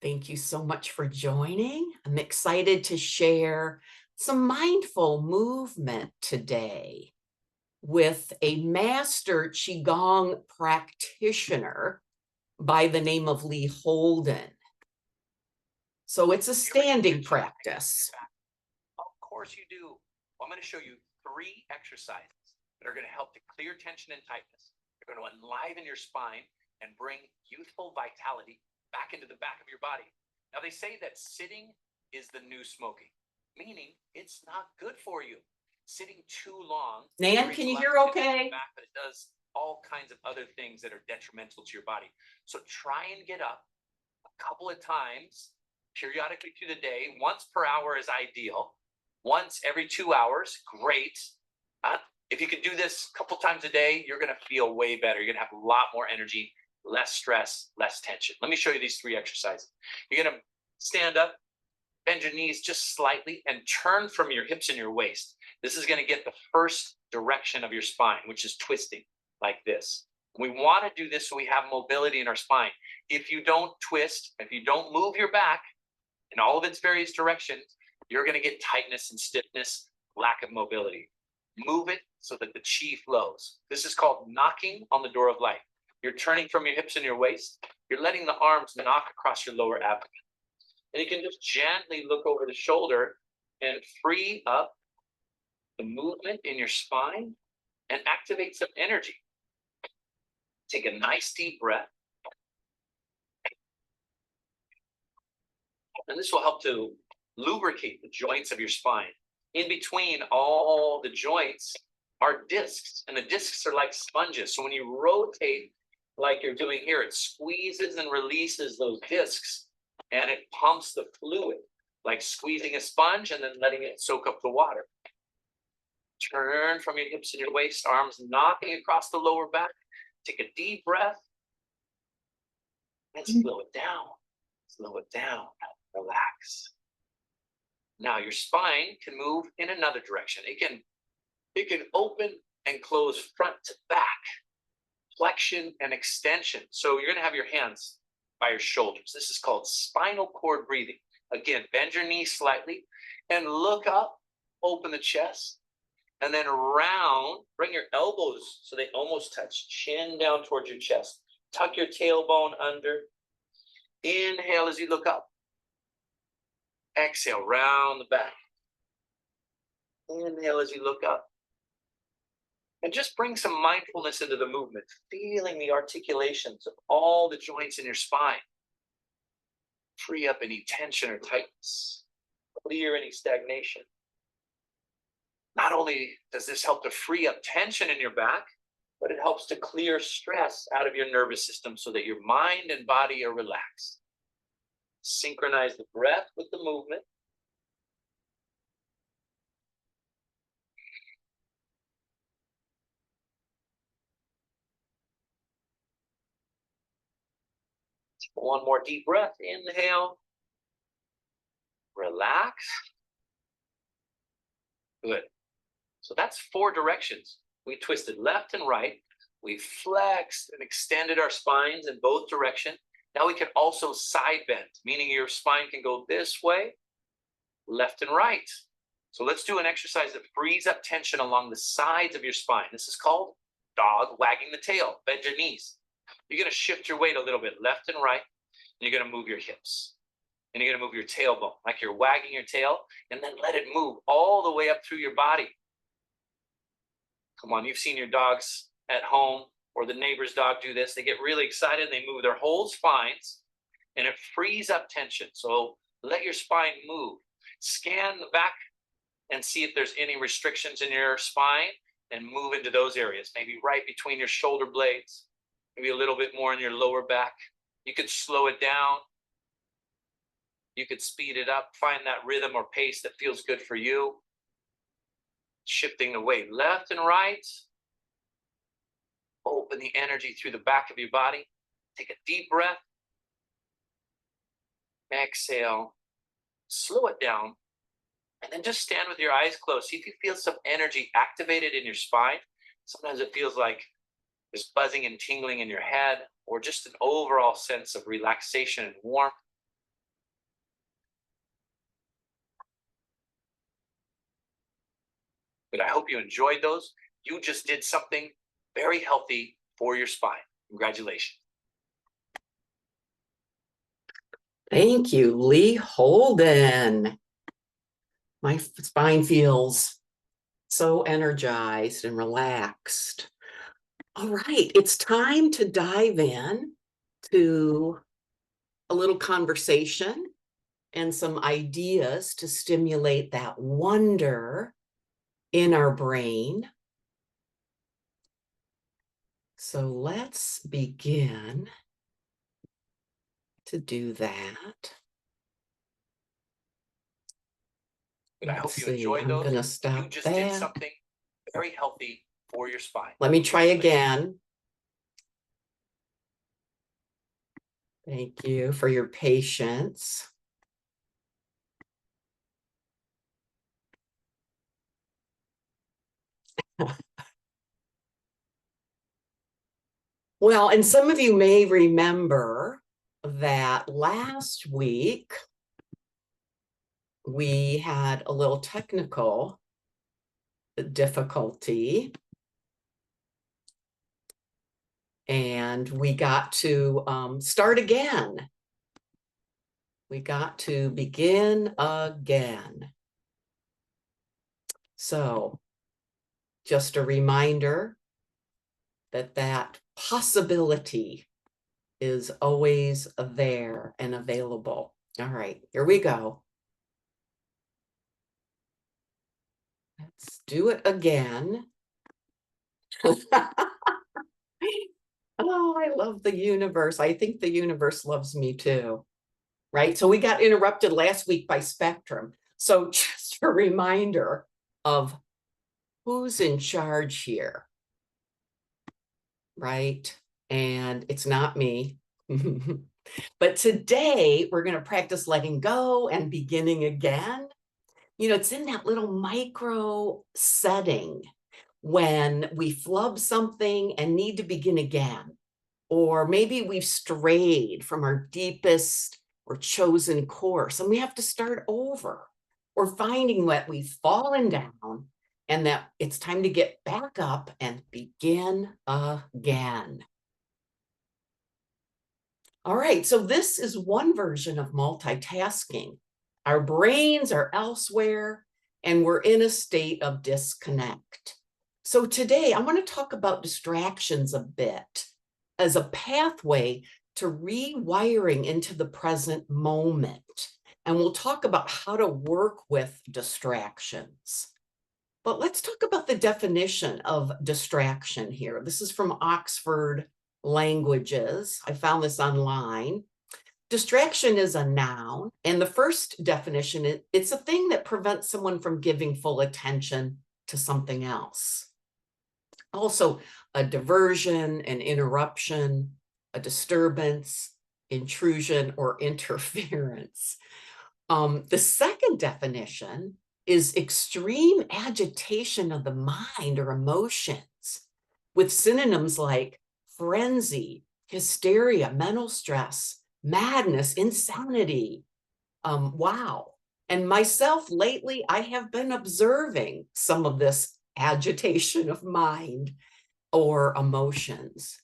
Thank you so much for joining. I'm excited to share some mindful movement today with a master Qigong practitioner by the name of Lee Holden. So it's a standing practice. Of course you do. Well, I'm going to show you 3 exercises that are going to help to clear tension and tightness. They're going to enliven your spine and bring youthful vitality back into the back of your body. Now, they say that sitting is the new smoking, meaning it's not good for you. Sitting too long. Nan, can you hear okay? Back, but it does all kinds of other things that are detrimental to your body. So try and get up a couple of times periodically through the day. Once per hour is ideal. Once every 2 hours, great. If you can do this a couple times a day, you're going to feel way better. You're going to have a lot more energy, less stress, less tension. Let me show you these 3 exercises. You're going to stand up, bend your knees just slightly, and turn from your hips and your waist. This is going to get the first direction of your spine, which is twisting like this. We want to do this so we have mobility in our spine. If you don't twist, if you don't move your back in all of its various directions, you're going to get tightness and stiffness, lack of mobility. Move it so that the chi flows. This is called knocking on the door of life. You're turning from your hips and your waist. You're letting the arms knock across your lower abdomen. And you can just gently look over the shoulder and free up the movement in your spine and activate some energy. Take a nice deep breath. And this will help to lubricate the joints of your spine. In between all the joints are discs, and the discs are like sponges. So when you rotate like you're doing here, it squeezes and releases those discs, and it pumps the fluid, like squeezing a sponge and then letting it soak up the water. Turn from your hips and your waist, arms knocking across the lower back. Take a deep breath and slow it down. Slow it down. Relax. Now your spine can move in another direction. It can open and close front to back, flexion and extension. So you're going to have your hands by your shoulders. This is called spinal cord breathing. Again, bend your knees slightly and look up, open the chest, and then round, bring your elbows so they almost touch, chin down towards your chest. Tuck your tailbone under. Inhale as you look up. Exhale, round the back. Inhale as you look up. And just bring some mindfulness into the movement, feeling the articulations of all the joints in your spine. Free up any tension or tightness. Clear any stagnation. Not only does this help to free up tension in your back, but it helps to clear stress out of your nervous system so that your mind and body are relaxed. Synchronize the breath with the movement. One more deep breath. Inhale. Relax. Good. So that's 4 directions. We twisted left and right. We flexed and extended our spines in both directions. Now we can also side bend, meaning your spine can go this way, left and right. So let's do an exercise that frees up tension along the sides of your spine. This is called dog wagging the tail. Bend your knees. You're going to shift your weight a little bit left and right, and you're going to move your hips. And you're going to move your tailbone like you're wagging your tail, and then let it move all the way up through your body. Come on, you've seen your dogs at home or the neighbor's dog do this. They get really excited. They move their whole spines, and it frees up tension. So let your spine move. Scan the back and see if there's any restrictions in your spine and move into those areas, maybe right between your shoulder blades, maybe a little bit more in your lower back. You could slow it down. You could speed it up, find that rhythm or pace that feels good for you. Shifting the weight left and right. Open the energy through the back of your body. Take a deep breath. Exhale. Slow it down. And then just stand with your eyes closed. See if you feel some energy activated in your spine. Sometimes it feels like there's buzzing and tingling in your head, or just an overall sense of relaxation and warmth. But I hope you enjoyed those. You just did something very healthy for your spine. Congratulations. Thank you, Lee Holden. My spine feels so energized and relaxed. All right, it's time to dive in to a little conversation and some ideas to stimulate that wonder in our brain. So let's begin to do that. But I hope Let's you see, enjoyed I'm those. gonna You stop just did that. something very healthy for your spine. Let me try Congratulations. again. Thank you for your patience. Well, and some of you may remember that last week we had a little technical difficulty, and we got to start again. We got to begin again. So just a reminder that that possibility is always there and available. All right, here we go. Let's do it again. Oh, I love the universe. I think the universe loves me too, right? So we got interrupted last week by Spectrum. So just a reminder of who's in charge here, right? And it's not me. But today we're going to practice letting go and beginning again. You know, it's in that little micro setting when we flub something and need to begin again. Or maybe we've strayed from our deepest or chosen course and we have to start over. Or finding that we've fallen down and that it's time to get back up and begin again. All right, so this is one version of multitasking. Our brains are elsewhere and we're in a state of disconnect. So today I want to talk about distractions a bit as a pathway to rewiring into the present moment. And we'll talk about how to work with distractions. But let's talk about the definition of distraction here. This is from Oxford Languages. I found this online. Distraction is a noun, and the first definition, it's a thing that prevents someone from giving full attention to something else. Also, a diversion, an interruption, a disturbance, intrusion, or interference. The second definition is extreme agitation of the mind or emotions, with synonyms like frenzy, hysteria, mental stress, madness, insanity. Wow. And myself lately, I have been observing some of this agitation of mind or emotions.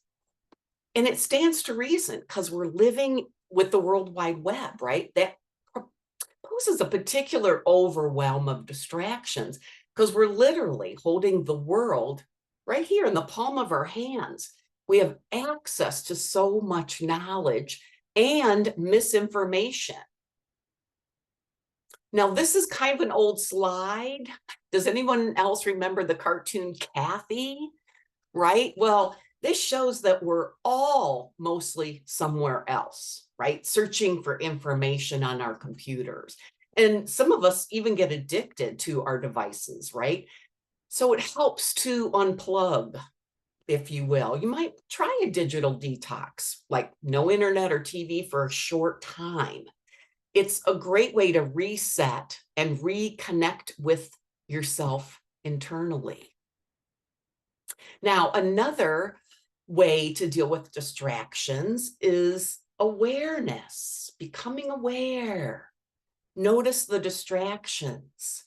And it stands to reason because we're living with the World Wide Web, right? That poses a particular overwhelm of distractions because we're literally holding the world right here in the palm of our hands. We have access to so much knowledge and misinformation. Now, this is kind of an old slide. Does anyone else remember the cartoon Kathy? Right? Well, this shows that we're all mostly somewhere else, right? Searching for information on our computers. And some of us even get addicted to our devices, right? So it helps to unplug, if you will. You might try a digital detox, like no internet or TV for a short time. It's a great way to reset and reconnect with yourself internally. Now, another way to deal with distractions is awareness, becoming aware. Notice the distractions.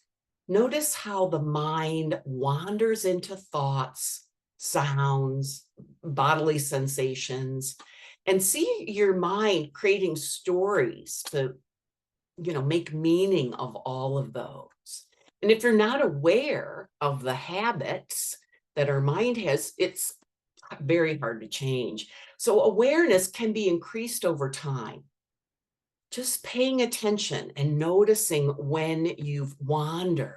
Notice how the mind wanders into thoughts, sounds, bodily sensations, and see your mind creating stories to, make meaning of all of those. And if you're not aware of the habits that our mind has, it's very hard to change. So awareness can be increased over time. Just paying attention and noticing when you've wandered.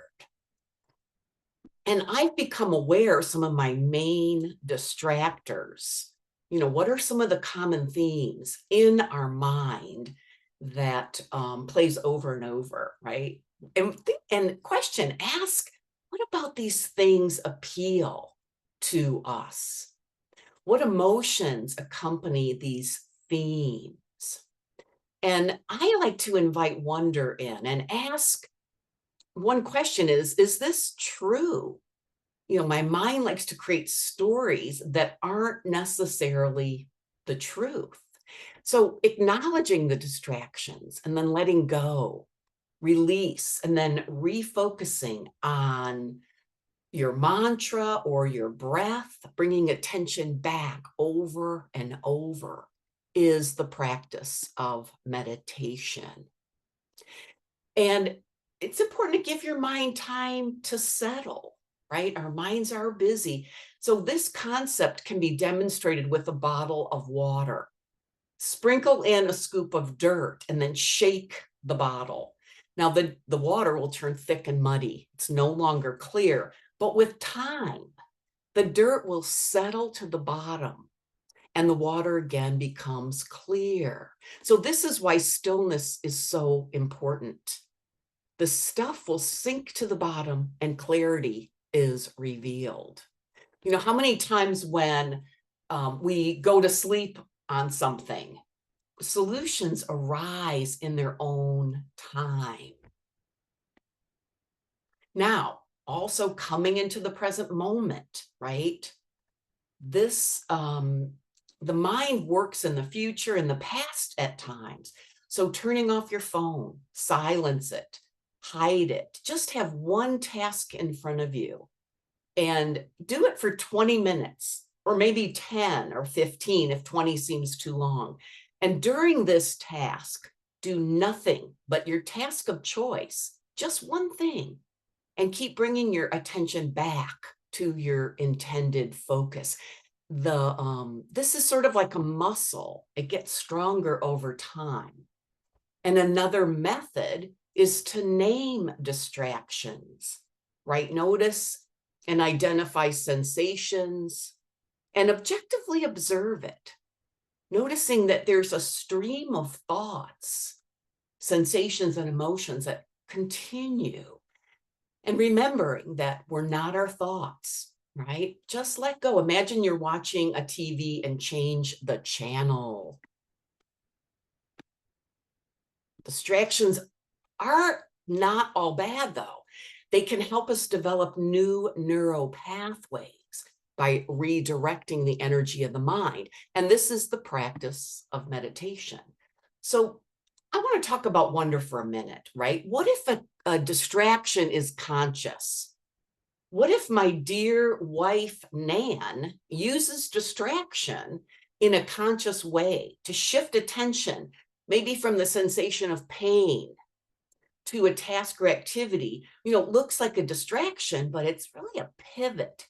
And I've become aware of some of my main distractors. What are some of the common themes in our mind that plays over and over, right? And question, ask, what about these things appeal to us? What emotions accompany these themes? And I like to invite wonder in and ask, one question is this true? My mind likes to create stories that aren't necessarily the truth. So acknowledging the distractions and then letting go, release, and then refocusing on your mantra or your breath, bringing attention back over and over is the practice of meditation. And it's important to give your mind time to settle, right? Our minds are busy. So this concept can be demonstrated with a bottle of water. Sprinkle in a scoop of dirt and then shake the bottle. Now the water will turn thick and muddy. It's no longer clear, but with time, the dirt will settle to the bottom and the water again becomes clear. So this is why stillness is so important. The stuff will sink to the bottom and clarity is revealed. How many times when we go to sleep on something, solutions arise in their own time. Now, also coming into the present moment, right? The mind works in the future and the past at times. So turning off your phone, silence it, hide it, just have one task in front of you and do it for 20 minutes or maybe 10 or 15 if 20 seems too long. And during this task, do nothing but your task of choice, just one thing, and keep bringing your attention back to your intended focus. This is sort of like a muscle. It gets stronger over time. And another method is to name distractions, right? Notice and identify sensations and objectively observe it, noticing that there's a stream of thoughts, sensations, and emotions that continue. And remembering that we're not our thoughts, right? Just let go. Imagine you're watching a TV and change the channel. Distractions are not all bad, though. They can help us develop new neural pathways by redirecting the energy of the mind. And this is the practice of meditation. So I want to talk about wonder for a minute, right? What if a distraction is conscious? What if my dear wife, Nan, uses distraction in a conscious way to shift attention, maybe from the sensation of pain to a task or activity? Looks like a distraction, but it's really a pivot.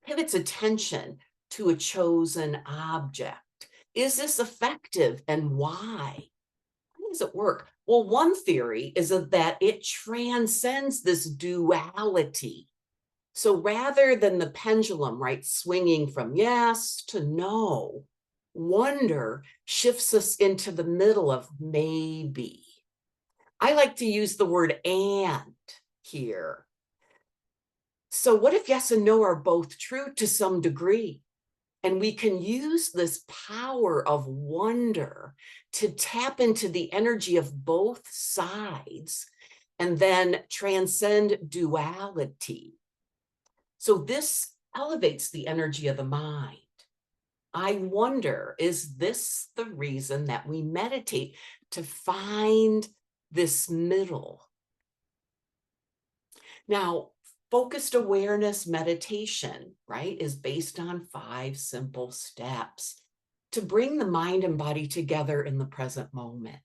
Pivots attention to a chosen object. Is this effective and why? How does it work? Well, one theory is that it transcends this duality. So rather than the pendulum, right, swinging from yes to no, wonder shifts us into the middle of maybe. I like to use the word and here. So what if yes and no are both true to some degree? And we can use this power of wonder to tap into the energy of both sides and then transcend duality. So this elevates the energy of the mind. I wonder, is this the reason that we meditate, to find this middle? Now, focused awareness meditation, right, is based on 5 simple steps to bring the mind and body together in the present moment.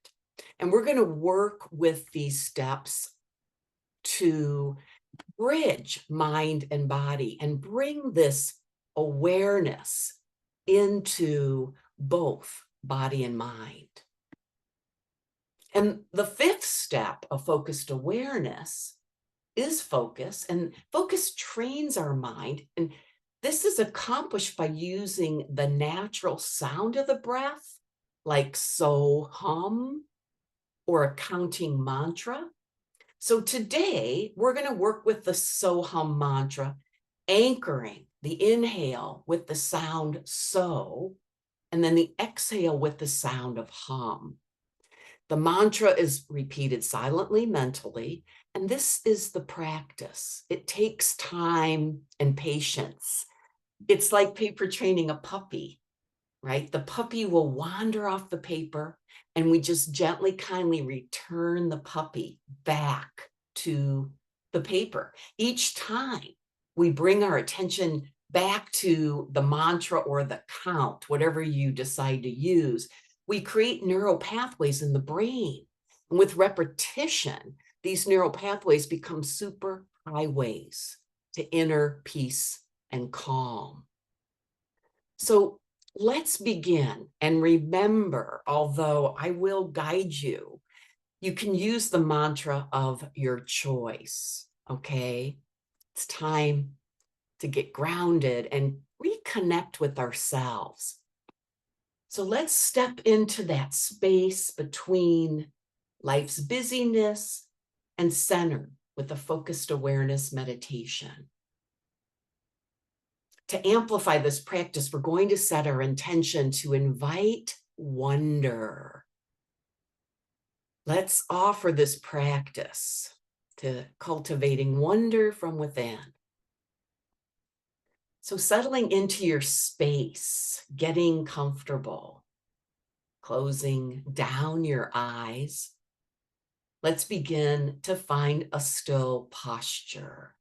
And we're going to work with these steps to bridge mind and body and bring this awareness into both body and mind. And the 5th step of focused awareness is focus, and focus trains our mind. And this is accomplished by using the natural sound of the breath, like so hum or a counting mantra. So today we're going to work with the so hum mantra, anchoring the inhale with the sound so, and then the exhale with the sound of hum. The mantra is repeated silently, mentally, and this is the practice. It takes time and patience. It's like paper training a puppy, right? The puppy will wander off the paper, and we just gently, kindly return the puppy back to the paper. Each time we bring our attention back to the mantra or the count, whatever you decide to use, we create neural pathways in the brain. And with repetition, these neural pathways become super highways to inner peace and calm. So let's begin. And remember, although I will guide you, you can use the mantra of your choice. Okay. It's time to get grounded and reconnect with ourselves. So let's step into that space between life's busyness and center with a focused awareness meditation. To amplify this practice, we're going to set our intention to invite wonder. Let's offer this practice to cultivating wonder from within. So settling into your space, getting comfortable, closing down your eyes. Let's begin to find a still posture.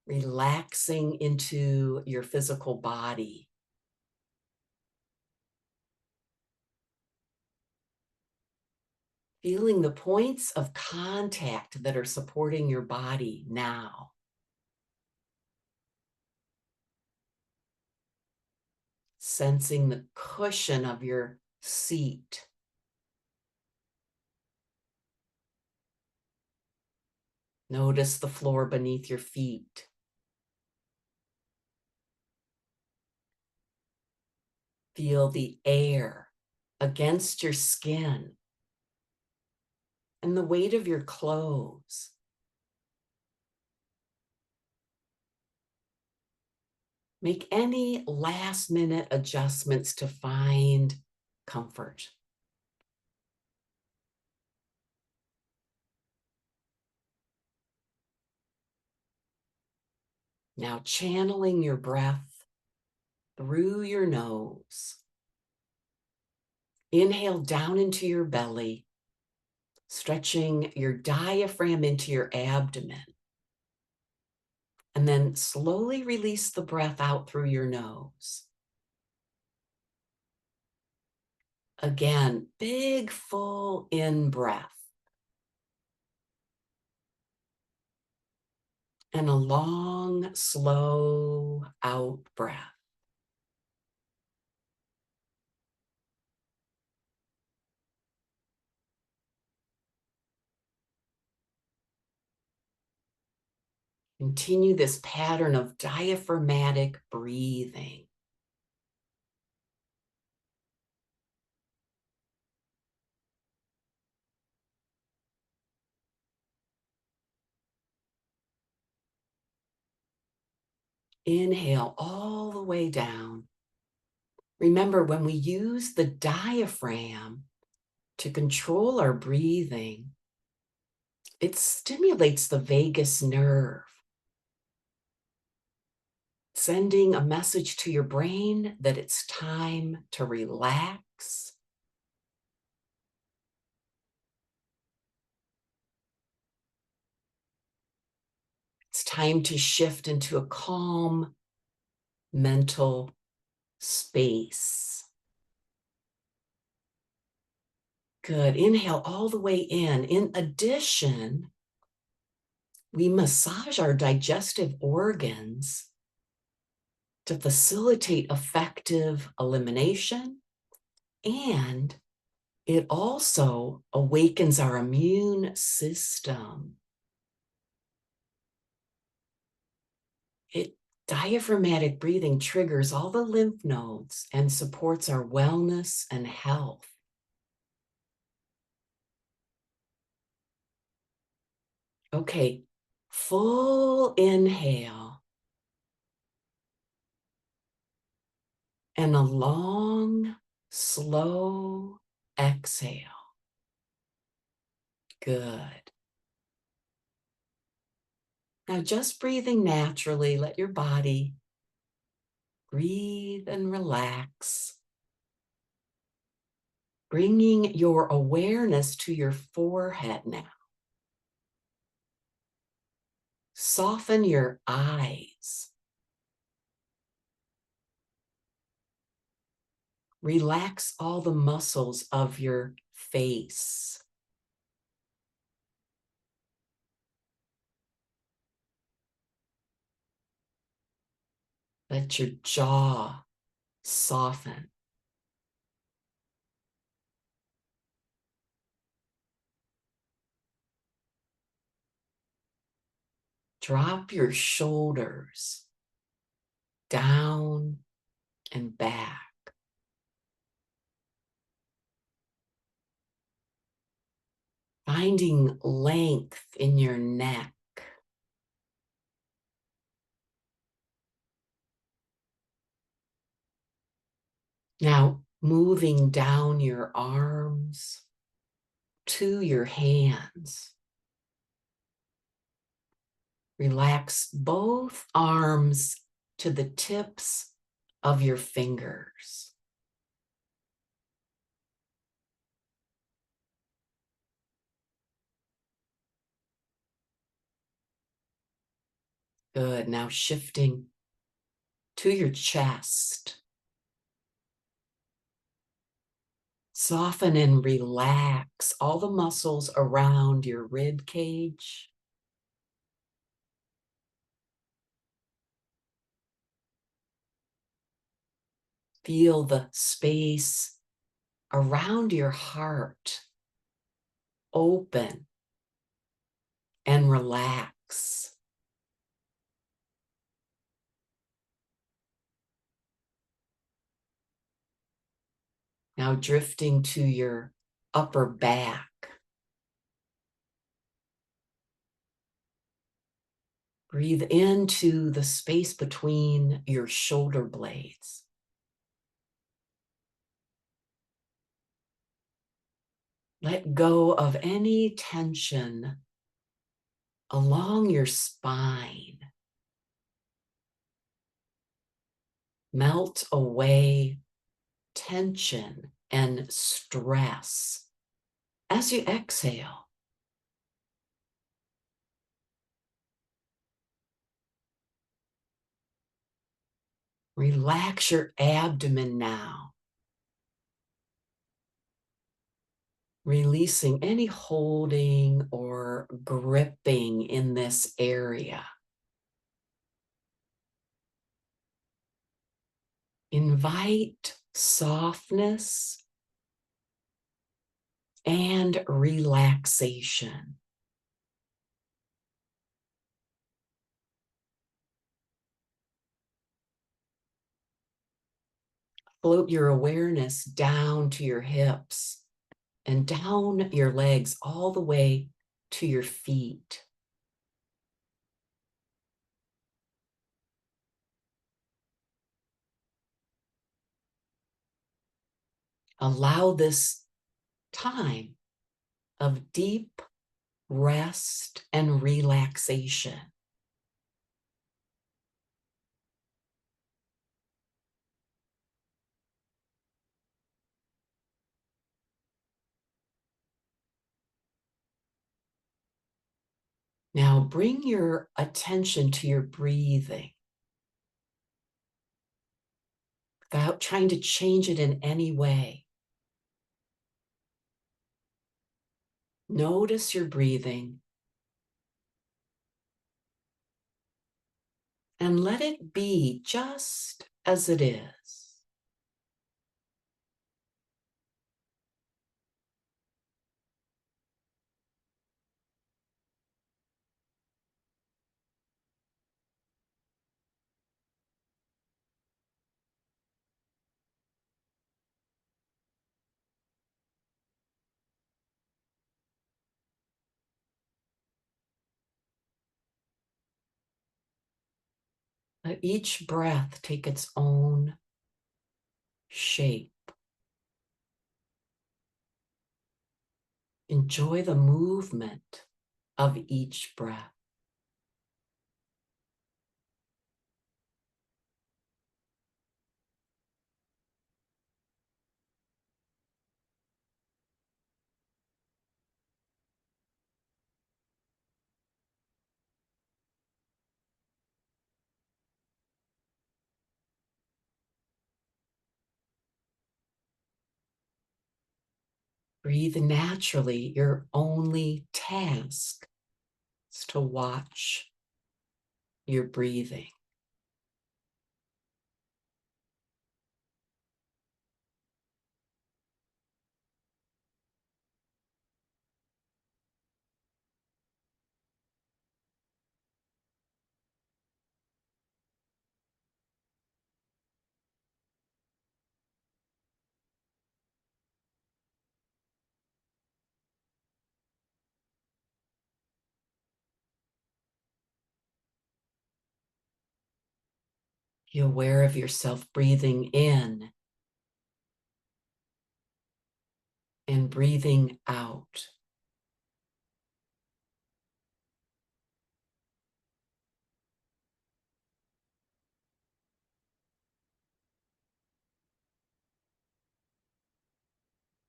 Relaxing into your physical body. Feeling the points of contact that are supporting your body now. Sensing the cushion of your seat. Notice the floor beneath your feet. Feel the air against your skin and the weight of your clothes. Make any last-minute adjustments to find comfort. Now channeling your breath through your nose. Inhale down into your belly, stretching your diaphragm into your abdomen. And then slowly release the breath out through your nose. Again, big, full in breath. And a long, slow out breath. Continue this pattern of diaphragmatic breathing. Inhale all the way down. Remember, when we use the diaphragm to control our breathing, it stimulates the vagus nerve, sending a message to your brain that it's time to relax. time to shift into a calm mental space. Good. Inhale all the way in. In addition, we massage our digestive organs to facilitate effective elimination, and it also awakens our immune system. Diaphragmatic breathing triggers all the lymph nodes and supports our wellness and health. Okay, full inhale and a long, slow exhale. Good. Now just breathing naturally, let your body breathe and relax. Bringing your awareness to your forehead now. Soften your eyes. Relax all the muscles of your face. Let your jaw soften. Drop your shoulders down and back. Finding length in your neck. Now moving down your arms to your hands. Relax both arms to the tips of your fingers. Good. Now shifting to your chest. Soften and relax all the muscles around your rib cage. Feel the space around your heart open and relax. Now drifting to your upper back. Breathe into the space between your shoulder blades. Let go of any tension along your spine. Melt away tension and stress as you exhale. Relax your abdomen now, releasing any holding or gripping in this area. Invite softness and relaxation. Float your awareness down to your hips and down your legs all the way to your feet. Allow this time of deep rest and relaxation. Now bring your attention to your breathing without trying to change it in any way. Notice your breathing and let it be just as it is. Let each breath take its own shape. Enjoy the movement of each breath. Breathe naturally. Your only task is to watch your breathing. Be aware of yourself breathing in and breathing out.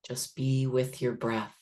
Just be with your breath.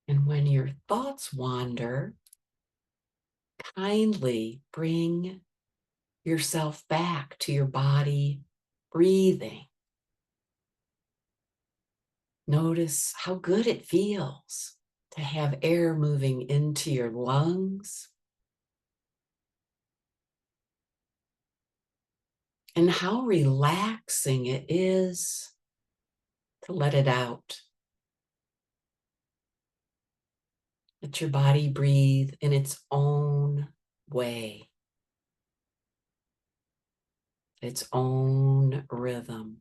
And when your thoughts wander, kindly bring yourself back to your body breathing. Notice how good it feels to have air moving into your lungs and how relaxing it is to let it out. Let your body breathe in its own way, its own rhythm.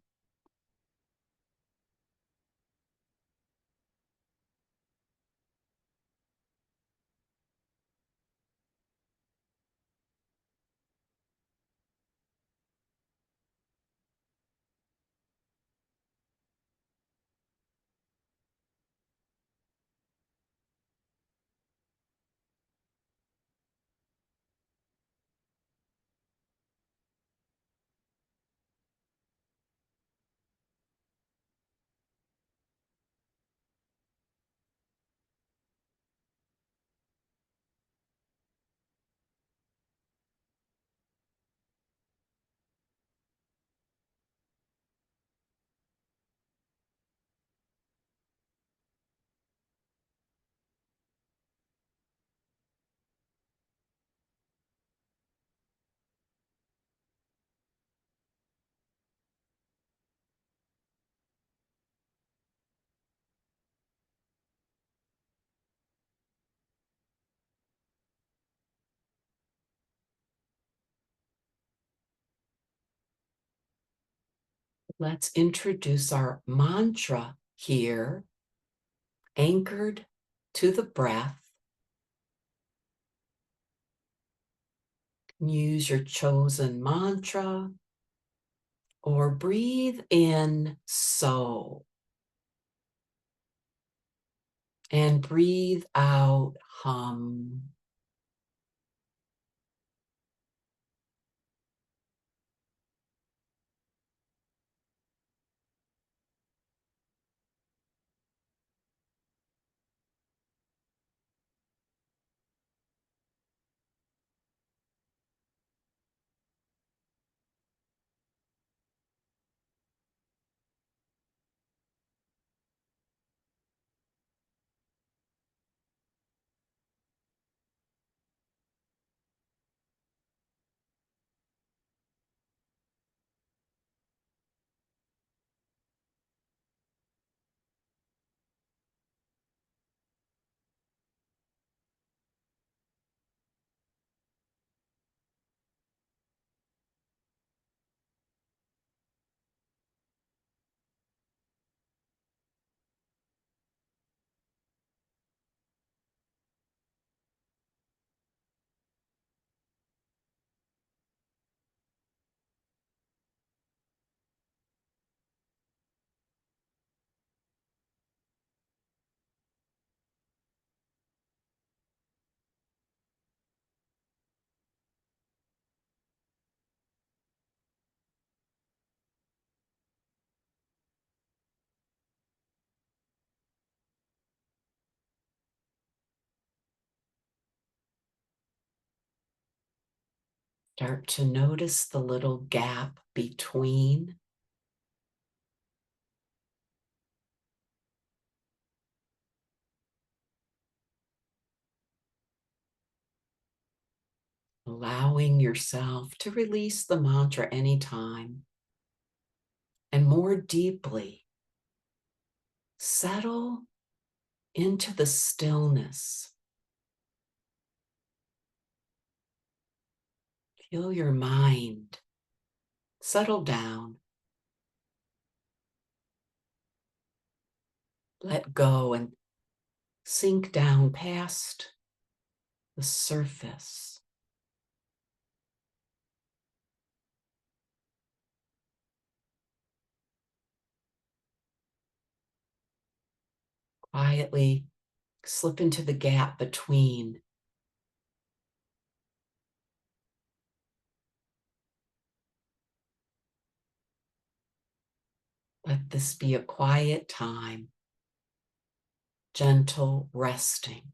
Let's introduce our mantra here, anchored to the breath. Use your chosen mantra or breathe in so and breathe out hum. Start to notice the little gap between. Allowing yourself to release the mantra anytime and more deeply settle into the stillness. Feel your mind settle down. Let go and sink down past the surface. Quietly slip into the gap between. Let this be a quiet time, gentle resting.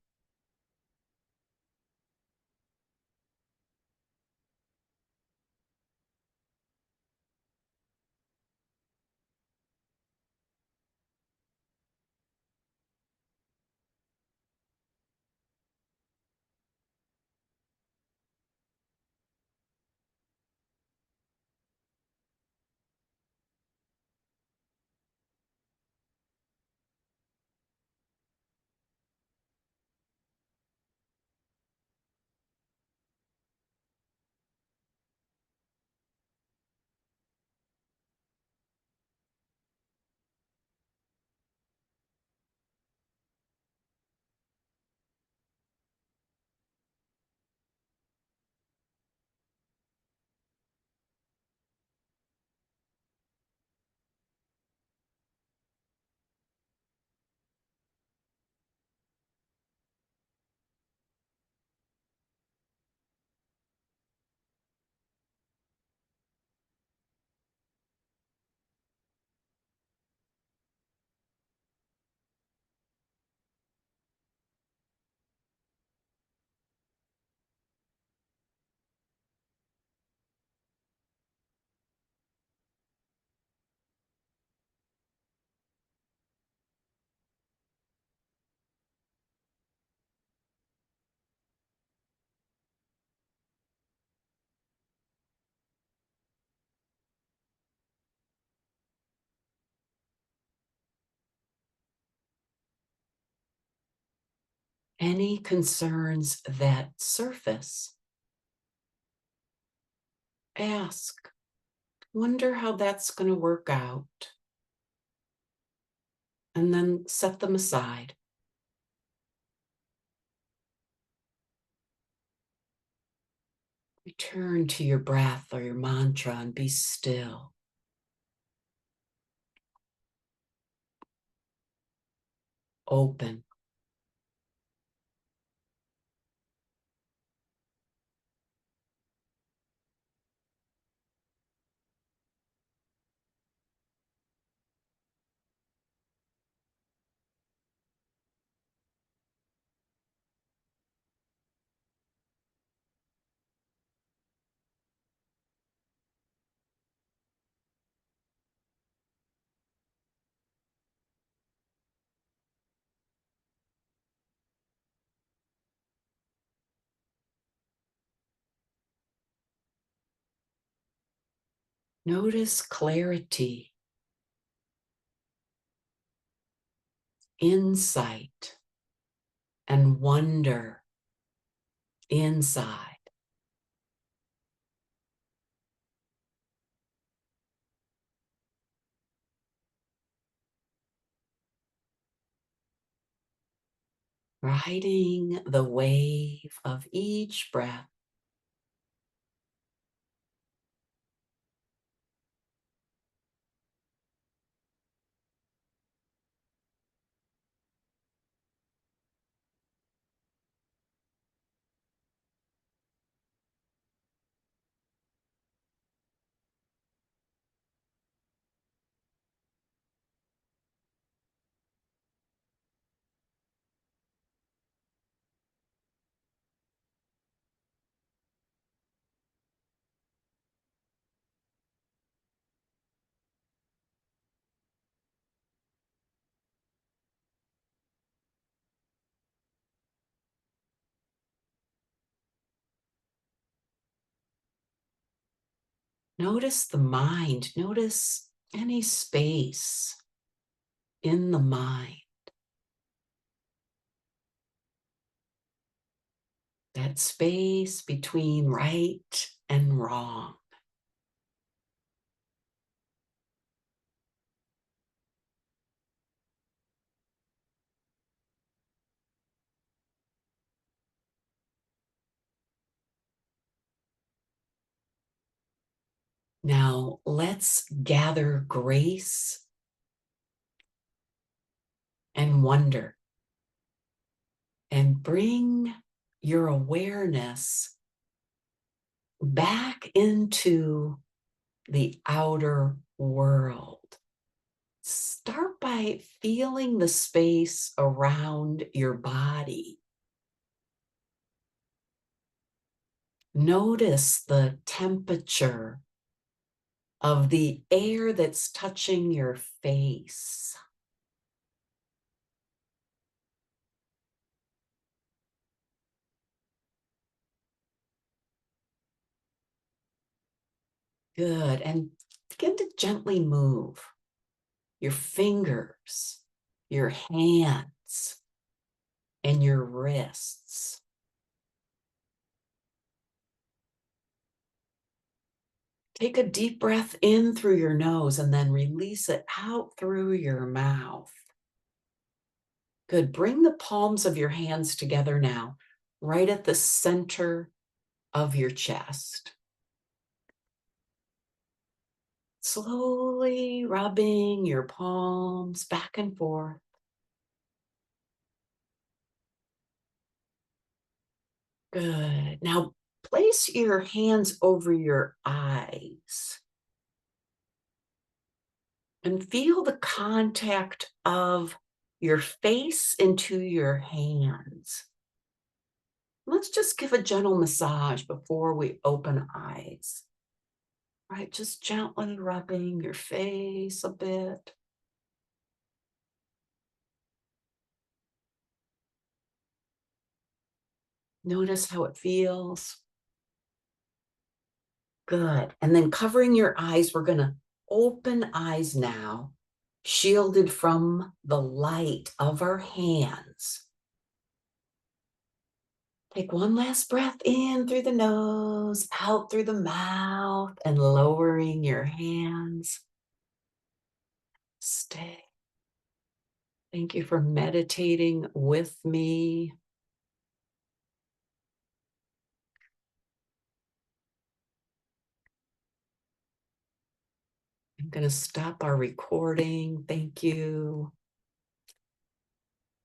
Any concerns that surface, ask, Wonder how that's going to work out. And then set them aside. Return to your breath or your mantra and be still. Open. Notice clarity, insight, and wonder inside. Riding the wave of each breath. Notice the mind. Notice any space in the mind. That space between right and wrong. Now let's gather grace and wonder and bring your awareness back into the outer world. Start by feeling the space around your body. Notice the temperature of the air that's touching your face. Good. And begin to gently move your fingers, your hands, and your wrists. Take a deep breath in through your nose and then release it out through your mouth. Good. Bring the palms of your hands together now, right at the center of your chest. Slowly rubbing your palms back and forth. Good. Now place your hands over your eyes and feel the contact of your face into your hands. Let's just give a gentle massage before we open eyes. Right, just gently rubbing your face a bit. Notice how it feels. Good. And then covering your eyes, we're going to open eyes now, shielded from the light of our hands. Take one last breath in through the nose, out through the mouth, and lowering your hands. Stay. Thank you for meditating with me. I'm going to stop our recording. Thank you.